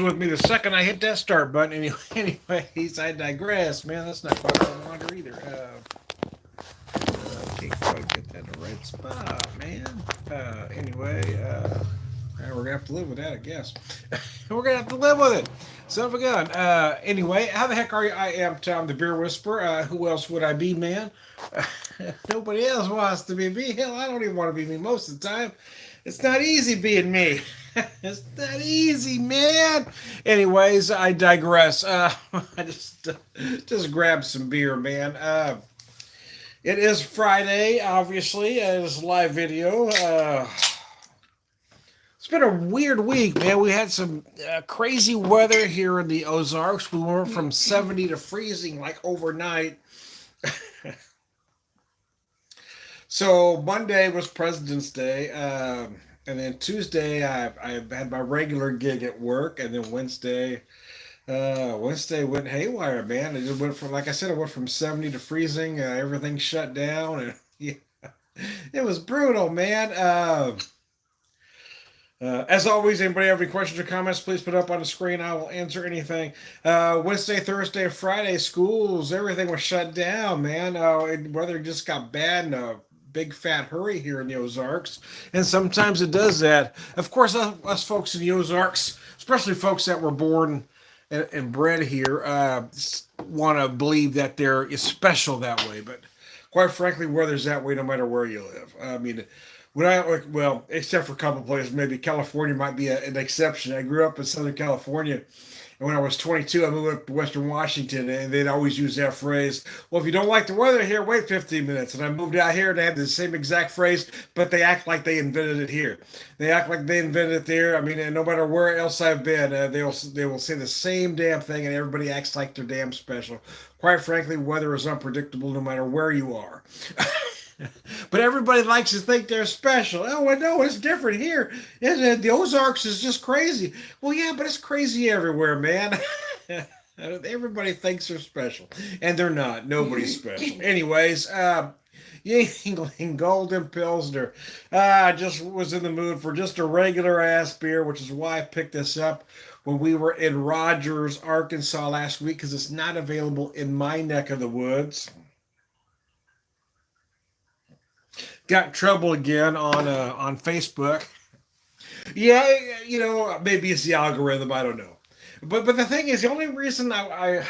with me the second I hit that start button. Anyways, I digress, man. That's not quite what I wanted either. Can't quite get that in the right spot, man. We're gonna have to live with that, I guess. We're gonna have to live with it. Son of a gun. Anyway, how the heck are you? I am Tom the Beer Whisperer. Who else would I be, man? Nobody else wants to be me. Hell, I don't even want to be me most of the time. It's not easy being me. It's not easy, man. Anyways, I digress. I just grabbed some beer, man. It is Friday, obviously. It is a live video. It's been a weird week, man. We had some crazy weather here in the Ozarks. We went from 70 to freezing like overnight. So Monday was President's Day, and then Tuesday I had my regular gig at work, and then Wednesday went haywire, man. It went from, like I said, it went from 70 to freezing. Everything shut down, and yeah, it was brutal, man. As always, anybody have any questions or comments, please put up on the screen. I will answer anything. Wednesday, Thursday, Friday, schools, everything was shut down, man. Weather just got bad in a big fat hurry here in the Ozarks. And sometimes it does that. Of course, us folks in the Ozarks, especially folks that were born and bred here, want to believe that they're special that way. But quite frankly, weather's that way no matter where you live. I mean, well, except for a couple of places, maybe California might be an exception. I grew up in Southern California, and when I was 22, I moved up to Western Washington, and they'd always use that phrase, well, if you don't like the weather here, wait 15 minutes. And I moved out here, and they had the same exact phrase, but they act like they invented it here. They act like they invented it there. I mean, and no matter where else I've been, they will say the same damn thing, and everybody acts like they're damn special. Quite frankly, weather is unpredictable no matter where you are. But everybody likes to think they're special. Oh, no, it's different here. The Ozarks is just crazy. Well, yeah, but it's crazy everywhere, man. Everybody thinks they're special, and they're not. Nobody's special. Anyways, Yingling Golden Pilsner. I just was in the mood for just a regular ass beer, which is why I picked this up when we were in Rogers, Arkansas last week, because it's not available in my neck of the woods. Got in trouble again on Facebook. Yeah, maybe it's the algorithm. I don't know. But the thing is, the only reason the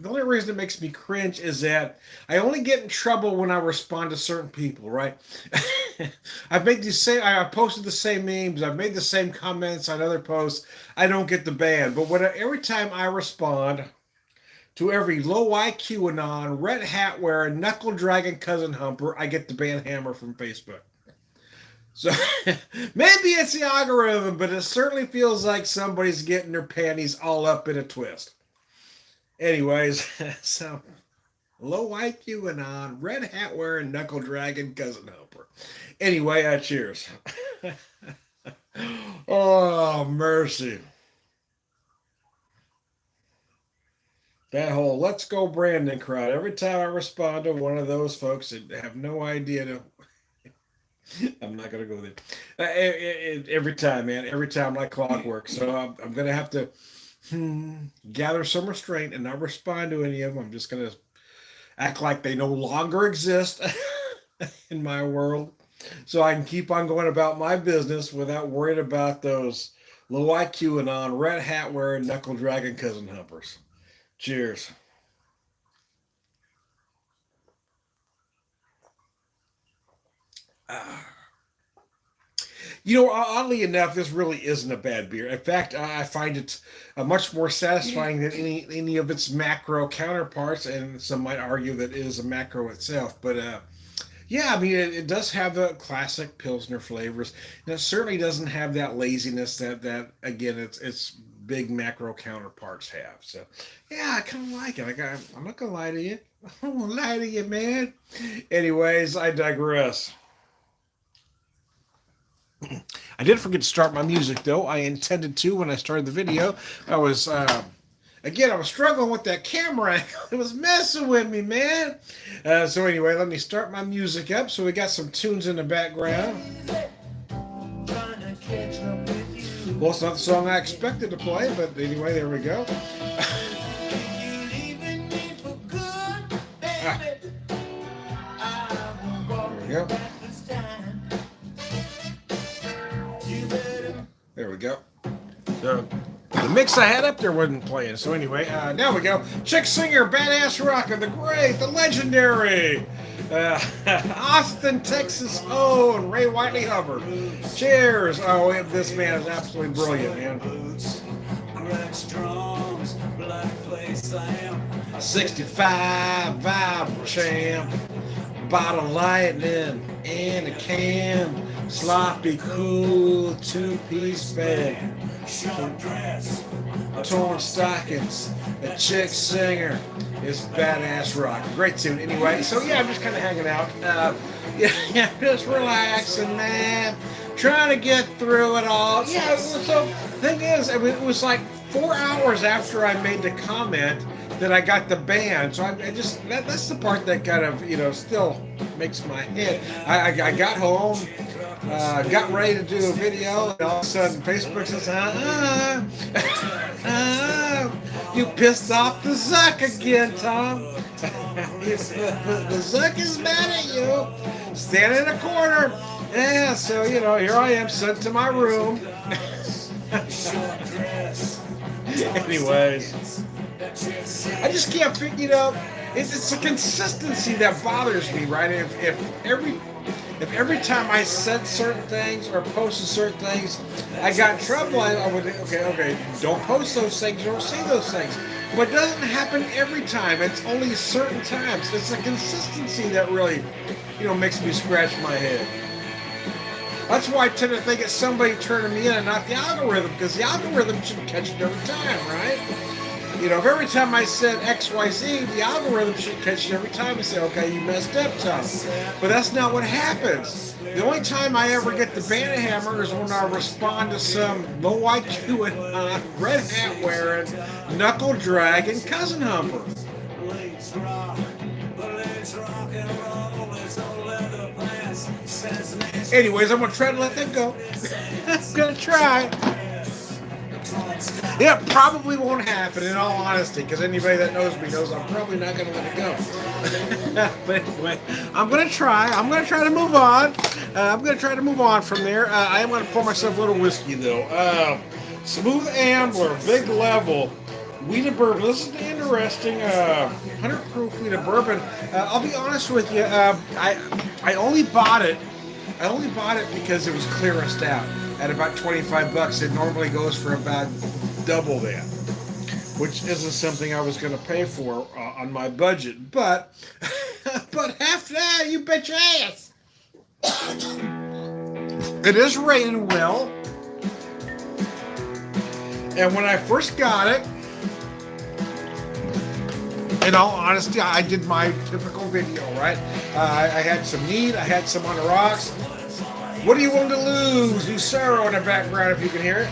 only reason it makes me cringe is that I only get in trouble when I respond to certain people, right? I posted the same memes, I've made the same comments on other posts. I don't get the ban, but every time I respond to every low IQ anon, red hat wearing, knuckle dragging cousin humper, I get the ban hammer from Facebook. So maybe it's the algorithm, but it certainly feels like somebody's getting their panties all up in a twist. Anyways, so low IQ anon, red hat wearing, knuckle dragging cousin humper. Anyway, cheers. Oh, mercy. That whole "Let's Go Brandon" crowd. Every time I respond to one of those folks that have no idea I'm not gonna go there. Every time, man. Every time, like clockwork. So I'm gonna have to gather some restraint and not respond to any of them. I'm just gonna act like they no longer exist in my world, so I can keep on going about my business without worrying about those low IQ and on red hat wearing, knuckle dragging cousin humpers. Cheers. Oddly enough, this really isn't a bad beer. In fact, I find it much more satisfying than any of its macro counterparts, and some might argue that it is a macro itself. But yeah, I mean, it does have the classic Pilsner flavors, and it certainly doesn't have that laziness that again, its big macro counterparts have. So, yeah, I kind of like it. I'm not gonna lie to you. I'm gonna lie to you, man. Anyways, I digress. I did forget to start my music, though. I intended to when I started the video. I was struggling with that camera. It was messing with me, man. So anyway, let me start my music up. So we got some tunes in the background. Well, it's not the song I expected to play, but anyway, there we go. There we go. There we go. The mix I had up there wasn't playing, so anyway, now we go. Chick singer, badass rocker, the great, the legendary, Austin, Texas own Ray Whiteley Hubbard. Cheers! Oh, this man is absolutely brilliant, man. 65 vibe champ, bottle lightning in a can. Sloppy, cool, two-piece bag. Short dress, torn stockings. A chick singer is badass rock. Great tune. Anyway, so yeah, I'm just kind of hanging out. Yeah, just relaxing, man. Trying to get through it all. Yeah. So thing is, I mean, it was like 4 hours after I made the comment that I got the band. So I just that's the part that kind of still makes my head. I got home. Got ready to do a video, and all of a sudden Facebook says, you pissed off the Zuck again, Tom. The Zuck is mad at you. Standing in a corner. Yeah, so, here I am, sent to my room. Anyways, I just can't figure, it's the consistency that bothers me, right? If every time I said certain things or posted certain things, I got in trouble, I would think, okay, don't post those things, don't say those things. But it doesn't happen every time. It's only certain times. It's the consistency that really, makes me scratch my head. That's why I tend to think it's somebody turning me in and not the algorithm, because the algorithm should catch it every time, right? If every time I said XYZ, the algorithm should catch it every time and say, okay, you messed up, Tom. But that's not what happens. The only time I ever get the banana hammer is when I respond to some low IQ and red hat wearing, knuckle dragging cousin humper. Anyways, I'm going to try to let that go. I'm going to try. Yeah, probably won't happen in all honesty, because anybody that knows me knows I'm probably not going to let it go. But anyway, I'm going to try. I'm going to try to move on. I'm going to try to move on from there. I am going to pour myself a little whiskey, though. Smooth Ambler, Big Level, Wheated Bourbon. This is interesting. 100 proof Wheated Bourbon. I'll be honest with you. I only bought it. I only bought it because it was clearanced out at about $25. It normally goes for about double that, which isn't something I was going to pay for on my budget. But half that, you bet your ass. It is rated well. And when I first got it, in all honesty, I did my typical video, right? I had some meat, I had some on the rocks. What are you willing to lose? Lucero in the background, if you can hear it.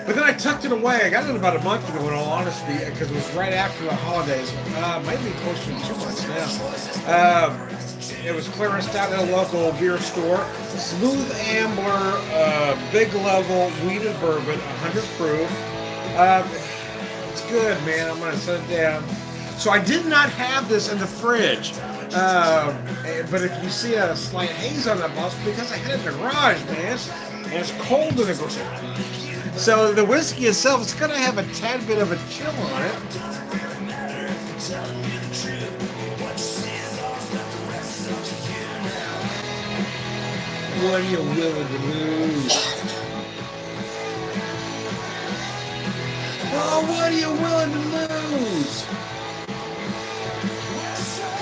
But then I tucked it away. I got it about a month ago, in all honesty, because it was right after the holidays. Maybe closer to 2 months now. It was clearanced out at a local beer store. Smooth Ambler, Big Level, Wheated Bourbon, 100 proof. It's good, man. I'm going to set it down. So I did not have this in the fridge. But if you see a slight haze on that bottle, because I had it in the garage, man. And it's cold in the garage. So the whiskey itself is going to have a tad bit of a chill on it. What are you willing to lose? Oh, what are you willing to lose?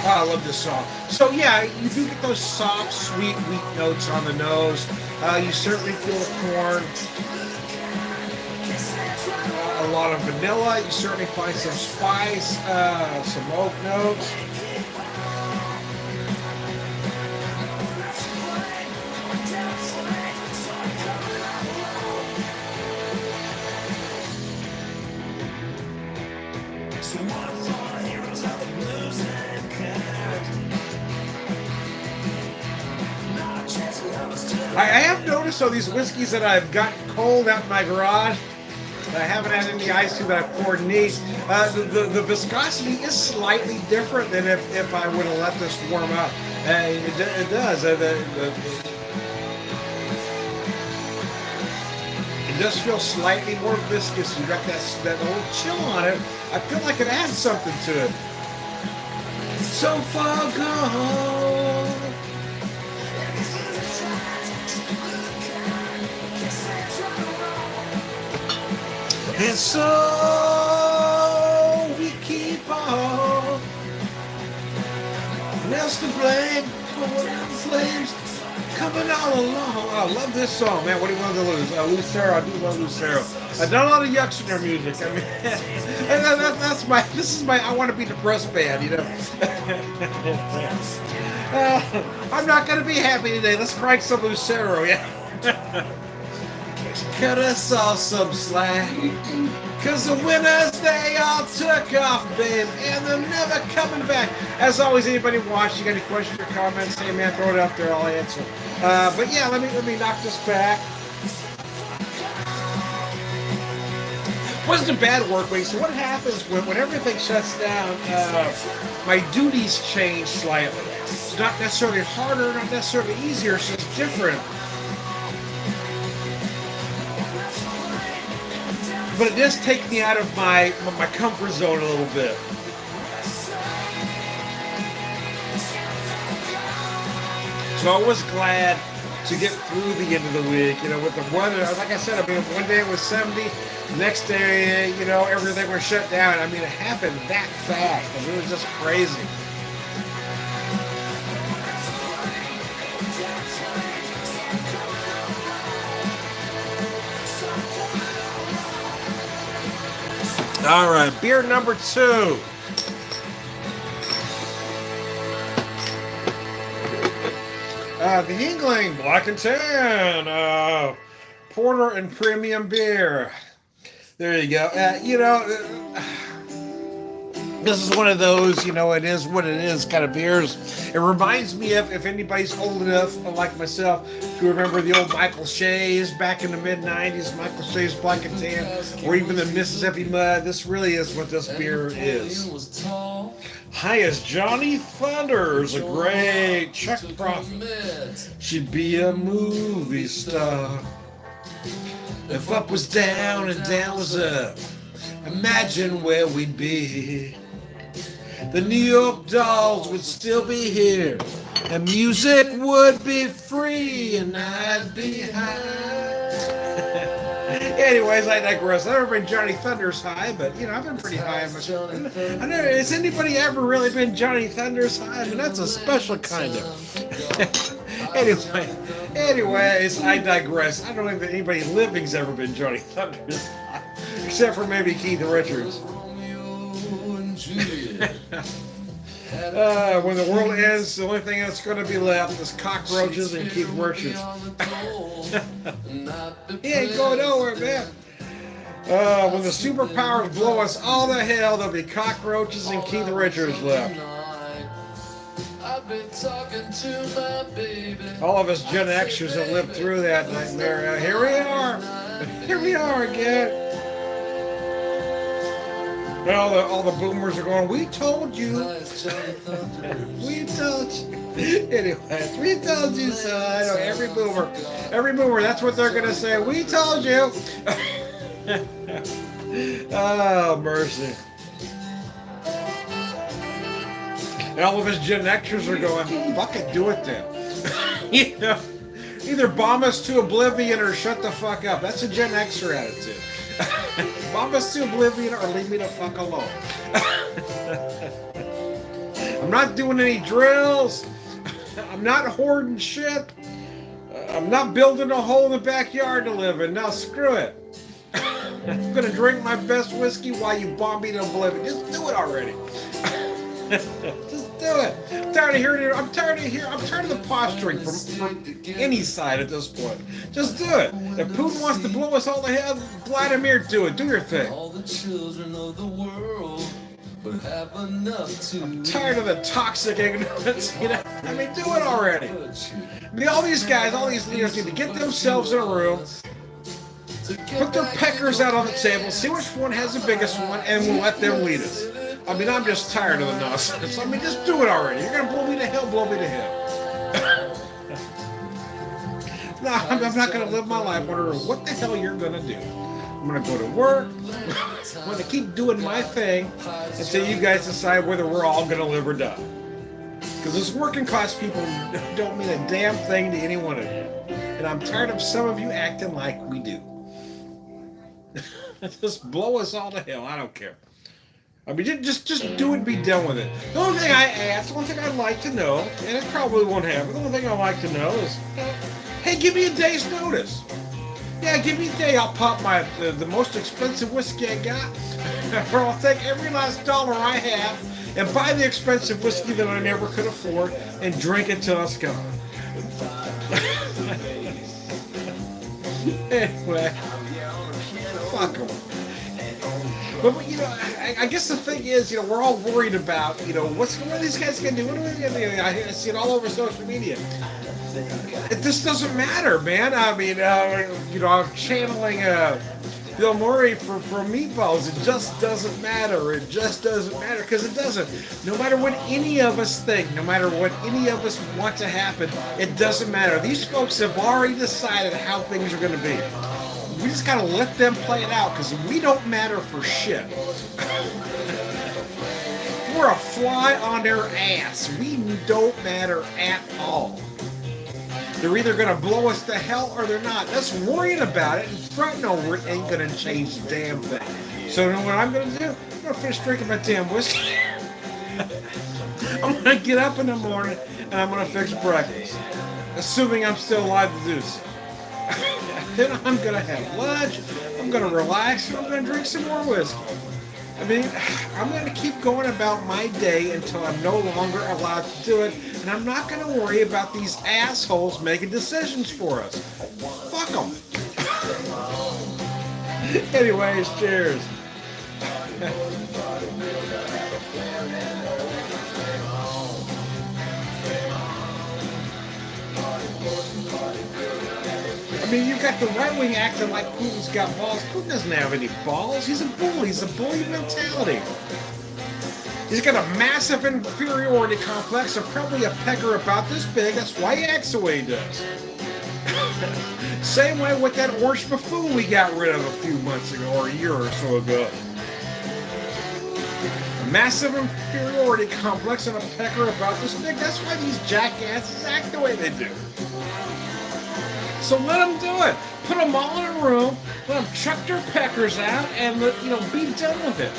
Oh, I love this song. So yeah, you do get those soft, sweet, wheat notes on the nose. You certainly feel the corn. A lot of vanilla. You certainly find some spice, some oak notes. I have noticed So these whiskeys that I've got cold out in my garage, I haven't had any ice to that I poured neat. The viscosity is slightly different than if I would have let this warm up. It does. It does feel slightly more viscous. You got that little chill on it. I feel like it adds something to it. So far gone. And so we keep on. Nest to blame, going out the flames, coming all along. I love this song, man. What do you want to lose? Lucero, I do love Lucero. I've done a lot of yucks in their music. I mean, this is my I want to be depressed band, you know. I'm not going to be happy today. Let's crank some Lucero, yeah. Cut us all some slack, 'cause the winners, they all took off, babe, and they're never coming back. As always, anybody watching, you got any questions or comments, hey man, throw it up there, I'll answer. But yeah, let me knock this back. Wasn't a bad work week. So what happens when everything shuts down, my duties change slightly. It's not necessarily harder, not necessarily easier, it's just different. But it does take me out of my comfort zone a little bit. So I was glad to get through the end of the week, you know, with the weather. Like I said, I mean, one day it was 70, next day, you know, everything was shut down. I mean, it happened that fast. I mean, it was just crazy. All right, beer number 2. The Yingling Black and Tan Porter and Premium Beer. There you go. You know, this is one of those, you know, it is what it is kind of beers. It reminds me of, if anybody's old enough, like myself, to remember the old Michael Shays back in the mid-90s, Michael Shays Black and Tan, or even the Mississippi Mud. This really is what this beer is. Hi, as Johnny Thunders, a great Czech prophet. She'd be a movie star. If up was down and down was up, imagine where we'd be. The New York Dolls would still be here, and music would be free, and I'd be high. Anyways, I digress. I've never been Johnny Thunders high, but, you know, I've been pretty high. I know, has anybody ever really been Johnny Thunders high? I mean, that's a special kind of. Anyways, I digress. I don't think that anybody living's ever been Johnny Thunders high, except for maybe Keith Richards. When the world ends, the only thing that's going to be left is cockroaches and Keith Richards. He ain't going nowhere, man. When the superpowers blow us all to hell, there'll be cockroaches and Keith Richards left. All of us Gen Xers have lived through that nightmare. Here we are. Here we are again. And all the boomers are going, we told you. We told you. Anyways, we told you so. I know every boomer, that's what they're going to say. We told you. Oh, mercy. And all of us Gen Xers are going, fuck it, do it then. You know, either bomb us to oblivion or shut the fuck up. That's a Gen Xer attitude. Bomb us to oblivion or leave me the fuck alone. I'm not doing any drills. I'm not hoarding shit. I'm not building a hole in the backyard to live in. No, screw it. I'm gonna drink my best whiskey while you bomb me to oblivion. Just do it already. Just do it. I'm tired of the posturing from any side at this point. Just do it. If Putin wants to blow us all to hell, Vladimir, do it. Do your thing. All the children of the world I'm tired of the toxic ignorance, you know? I mean, do it already. I mean, all these guys, all these leaders need to get themselves in a room, put their peckers out on the table, see which one has the biggest one, and we'll let them lead us. I mean, I'm just tired of the nonsense. I mean, just do it already. You're going to blow me to hell, blow me to hell. No, I'm not going to live my life wondering what the hell you're going to do. I'm going to go to work. I'm going to keep doing my thing until you guys decide whether we're all going to live or die. Because those working class people don't mean a damn thing to any one of you. And I'm tired of some of you acting like we do. Just blow us all to hell. I don't care. I mean, just do it and be done with it. The only thing I ask, the only thing I'd like to know, and it probably won't happen, the only thing I'd like to know is, hey, give me a day's notice. Yeah, give me a day. I'll pop the most expensive whiskey I got, or I'll take every last dollar I have and buy the expensive whiskey that I never could afford and drink it till it's gone. Anyway, fuck them. But, you know, I guess the thing is, you know, we're all worried about, you know, what are these guys going to do? What are they going to do? I see it all over social media. This doesn't matter, man. I mean, you know, I'm channeling Bill Murray for meatballs. It just doesn't matter. It just doesn't matter because it doesn't. No matter what any of us think, no matter what any of us want to happen, it doesn't matter. These folks have already decided how things are going to be. We just gotta let them play it out because we don't matter for shit. We're a fly on their ass. We don't matter at all. They're either gonna blow us to hell or they're not. Us worrying about it and fronting over it ain't gonna change the damn thing. So you know what I'm gonna do? I'm gonna finish drinking my damn whiskey. I'm gonna get up in the morning and I'm gonna fix breakfast. Assuming I'm still alive to do so. Then I'm going to have lunch, I'm going to relax, and I'm going to drink some more whiskey. I mean, I'm going to keep going about my day until I'm no longer allowed to do it, and I'm not going to worry about these assholes making decisions for us. Fuck them. Anyways, cheers. I mean, you got the right wing acting like Putin's got balls. Putin doesn't have any balls. He's a bully. He's a bully mentality. He's got a massive inferiority complex and probably a pecker about this big. That's why he acts the way he does. Same way with that orange buffoon we got rid of a few months ago or a year or so ago. A massive inferiority complex and a pecker about this big. That's why these jackasses act the way they do. So let them do it. Put them all in a room, let them chuck their peckers out, and you know, be done with it.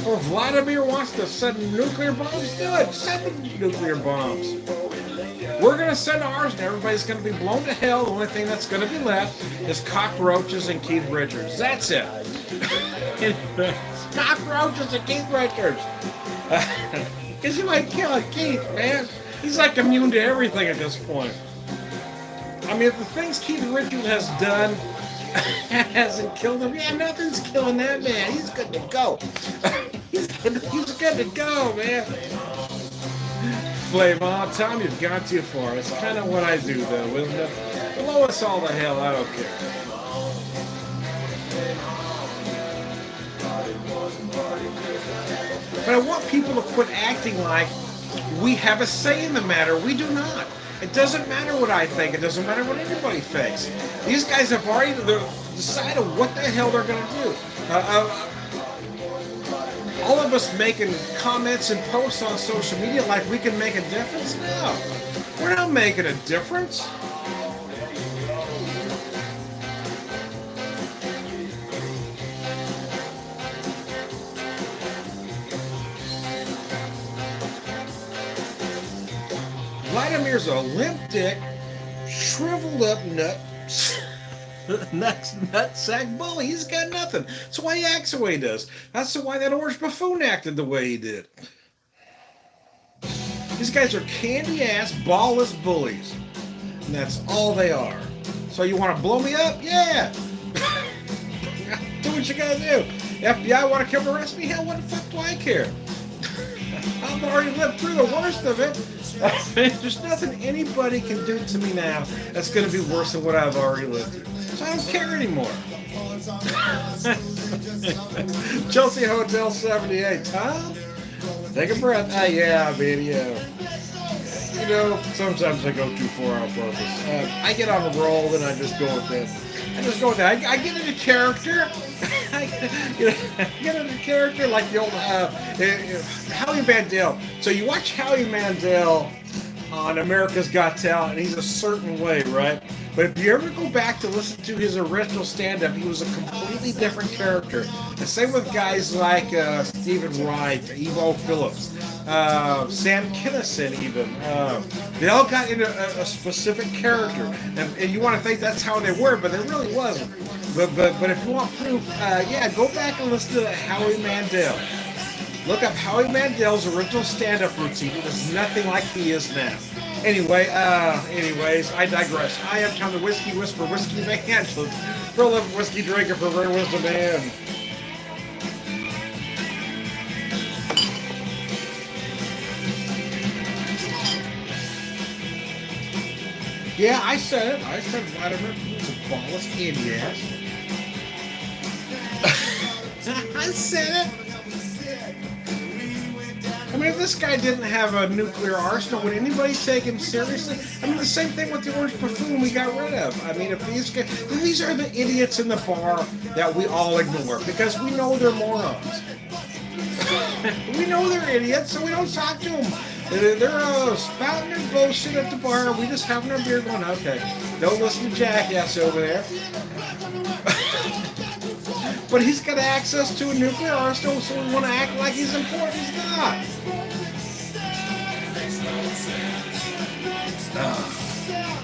Or if Vladimir wants to send nuclear bombs, do it. Send nuclear bombs. We're going to send ours, and everybody's going to be blown to hell. The only thing that's going to be left is cockroaches and Keith Richards. That's it. Cockroaches and Keith Richards. Because you might kill Keith, man. He's like immune to everything at this point. I mean, if the things Keith Richards has done hasn't killed him, yeah, nothing's killing that man. He's good to go. He's good to go, man. Flame on, Tom, you've gone too far. That's kind of what I do, though. Blow us all the hell, I don't care. But I want people to quit acting like we have a say in the matter. We do not. It doesn't matter what I think. It doesn't matter what anybody thinks. These guys have already decided what the hell they're going to do. All of us making comments and posts on social media like we can make a difference? No. We're not making a difference. Vladimir's a limp dick, shriveled up nutsack bully. He's got nothing. That's why he acts the way he does. That's why that orange buffoon acted the way he did. These guys are candy-ass, ballless bullies. And that's all they are. So you want to blow me up? Yeah! Do what you gotta do. FBI want to come arrest me? Hell, what the fuck do I care? I've already lived through the worst of it. There's nothing anybody can do to me now that's going to be worse than what I've already lived through. So I don't care anymore. Chelsea Hotel 78. Tom? Take a breath. Yeah, man, yeah. You know, sometimes I go too far on purpose. I get on a roll and I just go with it. I get into character. I get into character like the old Howie Mandel. So you watch Howie Mandel on America's Got Talent, and he's a certain way, right? But if you ever go back to listen to his original stand-up, he was a completely different character. The same with guys like Stephen Wright, Evo Phillips, Sam Kinison even. They all got into a specific character. And you want to think that's how they were, but they really wasn't. But if you want proof, go back and listen to Howie Mandel. Look up Howie Mandel's original stand-up routine. It is nothing like he is now. Anyways, I digress. I am Tom the Whiskey Whisperer, Whiskey Evangelist, prolific whiskey drinker, Purveyor of Wisdom, and yeah, I said it. I said Vladimir Putin's a ballless idiot. I said it. I mean, if this guy didn't have a nuclear arsenal, would anybody take him seriously? I mean, the same thing with the orange buffoon we got rid of. I mean, if these are the idiots in the bar that we all ignore because we know they're morons. We know they're idiots, so we don't talk to them. They're spouting their bullshit at the bar. We just having our beer going, okay. Don't listen to Jackass over there. But he's got access to a nuclear arsenal, so we want to act like he's important. He's not.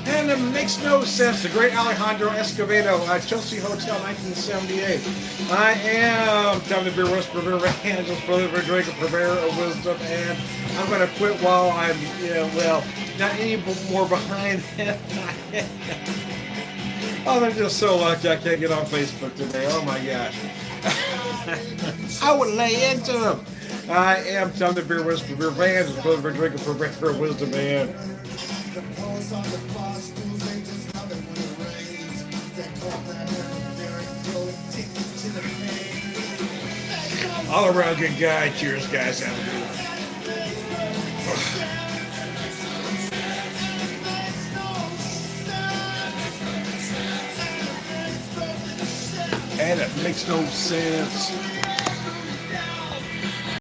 And it makes no sense. The great Alejandro Escovedo, Chelsea Hotel, 1978. I am Tom the Beer Whisperer, BeerVangelist, prolific drinker, Purveyor of Wisdom, and I'm going to quit while I'm, not any more behind than I am. Oh, they're just so lucky I can't get on Facebook today. Oh my gosh. I would lay into them. I am Tom the Beer Whisperer, BeerVangelist, prolific drinker, Purveyor of Wisdom, and all around good guy. Cheers, guys. Have a good one. And it makes no sense.